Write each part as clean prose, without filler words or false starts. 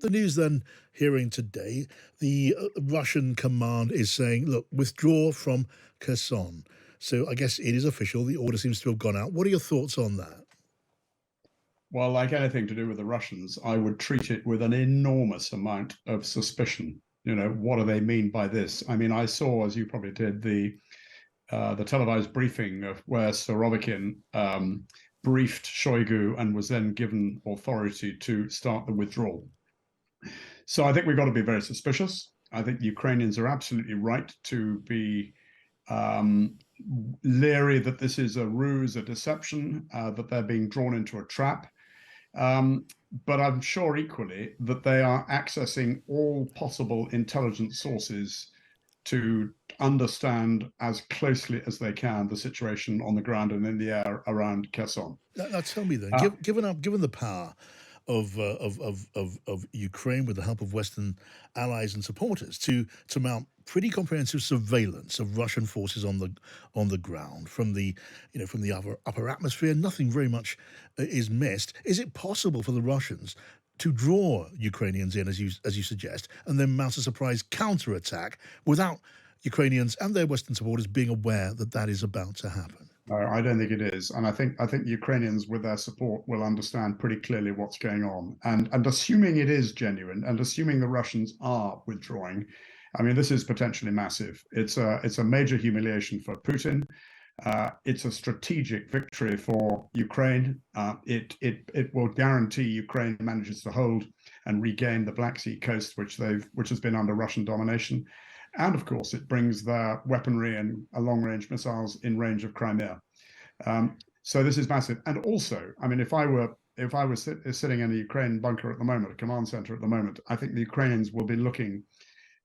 the news then, hearing today, the Russian command is saying, look, withdraw from Kherson. So I guess it is official. The order seems to have gone out. What are your thoughts on that? Well, like anything to do with the Russians, I would treat it with an enormous amount of suspicion. What do they mean by this? I mean, I saw, as you probably did, the televised briefing of where Sorovikin briefed Shoigu and was then given authority to start the withdrawal. So I think we've got to be very suspicious. I think the Ukrainians are absolutely right to be leery that this is a ruse, a deception, that they're being drawn into a trap. But I'm sure equally that they are accessing all possible intelligence sources to understand as closely as they can the situation on the ground and in the air around Kherson. Now tell me then, given the power of Ukraine with the help of Western allies and supporters to mount pretty comprehensive surveillance of Russian forces on the ground from the upper atmosphere, nothing very much is missed. Is it possible for the Russians to draw Ukrainians in, as you suggest, and then mount a surprise counterattack without Ukrainians and their Western supporters being aware that that is about to happen? No, I don't think it is, and I think the Ukrainians, with their support, will understand pretty clearly what's going on. And assuming it is genuine, and assuming the Russians are withdrawing, I mean, this is potentially massive. It's a major humiliation for Putin. It's a strategic victory for Ukraine. It will guarantee Ukraine manages to hold and regain the Black Sea coast, which has been under Russian domination. And of course, it brings their weaponry and long-range missiles in range of Crimea. So this is massive. And also, I mean, if I was sitting in a Ukraine bunker at the moment, a command center at the moment, I think the Ukrainians will be looking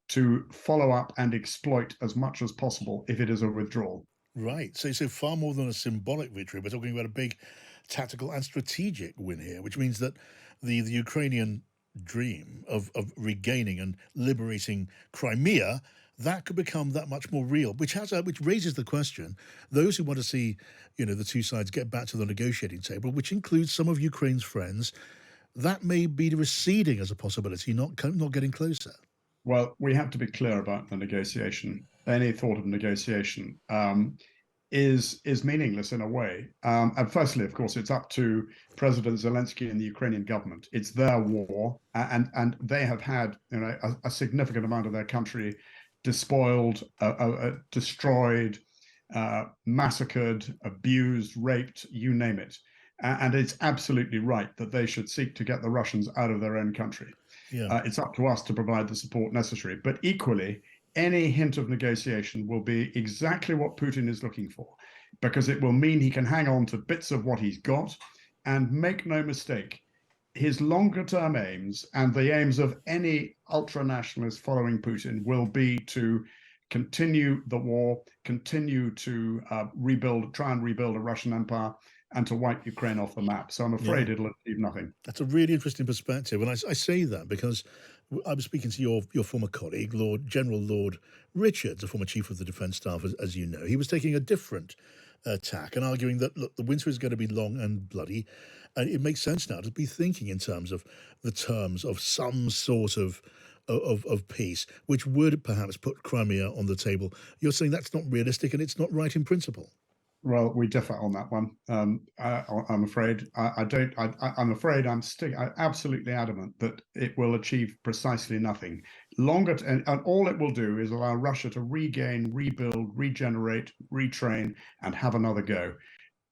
to follow up and exploit as much as possible if it is a withdrawal. Right. So far more than a symbolic victory, we're talking about a big tactical and strategic win here, which means that the Ukrainian dream of regaining and liberating Crimea, that could become that much more real, which raises the question, those who want to see, the two sides get back to the negotiating table, which includes some of Ukraine's friends, that may be receding as a possibility, not getting closer. Well, we have to be clear about the negotiation. Any thought of negotiation is meaningless in a way. And firstly, of course, it's up to President Zelensky and the Ukrainian government. It's their war, and they have had a significant amount of their country despoiled, destroyed, massacred, abused, raped, you name it. And it's absolutely right that they should seek to get the Russians out of their own country. Yeah. It's up to us to provide the support necessary. But equally, any hint of negotiation will be exactly what Putin is looking for, because it will mean he can hang on to bits of what he's got. And make no mistake, his longer term aims and the aims of any ultra-nationalist following Putin will be to continue the war, continue to try and rebuild a Russian empire, and to wipe Ukraine off the map. So I'm afraid it'll achieve nothing. That's a really interesting perspective. And I say that because I was speaking to your former colleague, General Lord Richards, a former chief of the defence staff, as you know. He was taking a different tack and arguing that, look, the winter is going to be long and bloody. And it makes sense now to be thinking in terms of some sort of peace, which would perhaps put Crimea on the table. You're saying that's not realistic and it's not right in principle. Well, we differ on that one. I'm afraid I'm afraid I'm absolutely adamant that it will achieve precisely nothing. And all it will do is allow Russia to regain, rebuild, regenerate, retrain, and have another go.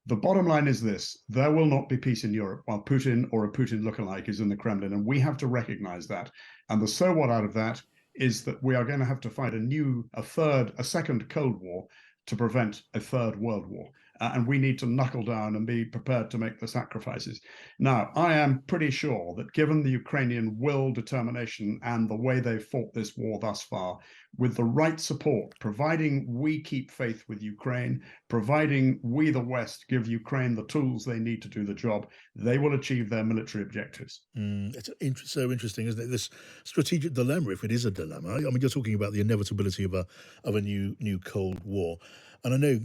The bottom line is this: there will not be peace in Europe while Putin or a Putin lookalike is in the Kremlin, and we have to recognize that. And the so what out of that is that we are going to have to fight a second Cold War to prevent a third world war. And we need to knuckle down and be prepared to make the sacrifices. Now, I am pretty sure that given the Ukrainian will, determination, and the way they've fought this war thus far, with the right support, providing we keep faith with Ukraine, providing we, the West, give Ukraine the tools they need to do the job, they will achieve their military objectives. It's so interesting, isn't it? This strategic dilemma, if it is a dilemma. I mean, you're talking about the inevitability of a new Cold War. And I know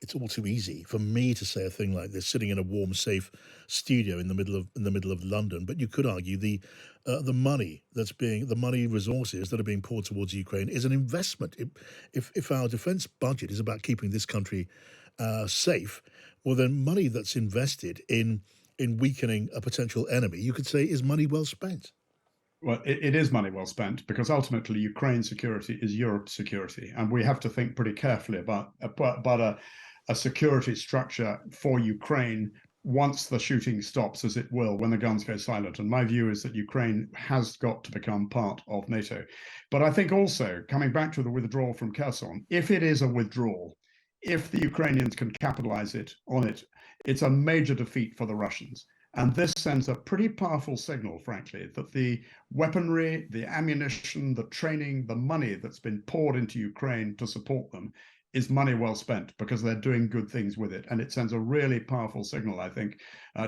it's all too easy for me to say a thing like this, sitting in a warm, safe studio in the middle of London. But you could argue the money the money resources that are being poured towards Ukraine is an investment. If our defence budget is about keeping this country safe, well, then money that's invested in weakening a potential enemy, you could say, is money well spent. Well, it is money well spent because ultimately Ukraine's security is Europe's security, and we have to think pretty carefully about a security structure for Ukraine once the shooting stops, as it will when the guns go silent. And my view is that Ukraine has got to become part of NATO. But I think also, coming back to the withdrawal from Kherson, if it is a withdrawal, if the Ukrainians can capitalize on it, it's a major defeat for the Russians. And this sends a pretty powerful signal, frankly, that the weaponry, the ammunition, the training, the money that's been poured into Ukraine to support them is money well spent because they're doing good things with it. And it sends a really powerful signal, I think,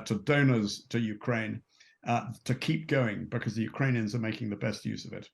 to donors to Ukraine to keep going because the Ukrainians are making the best use of it.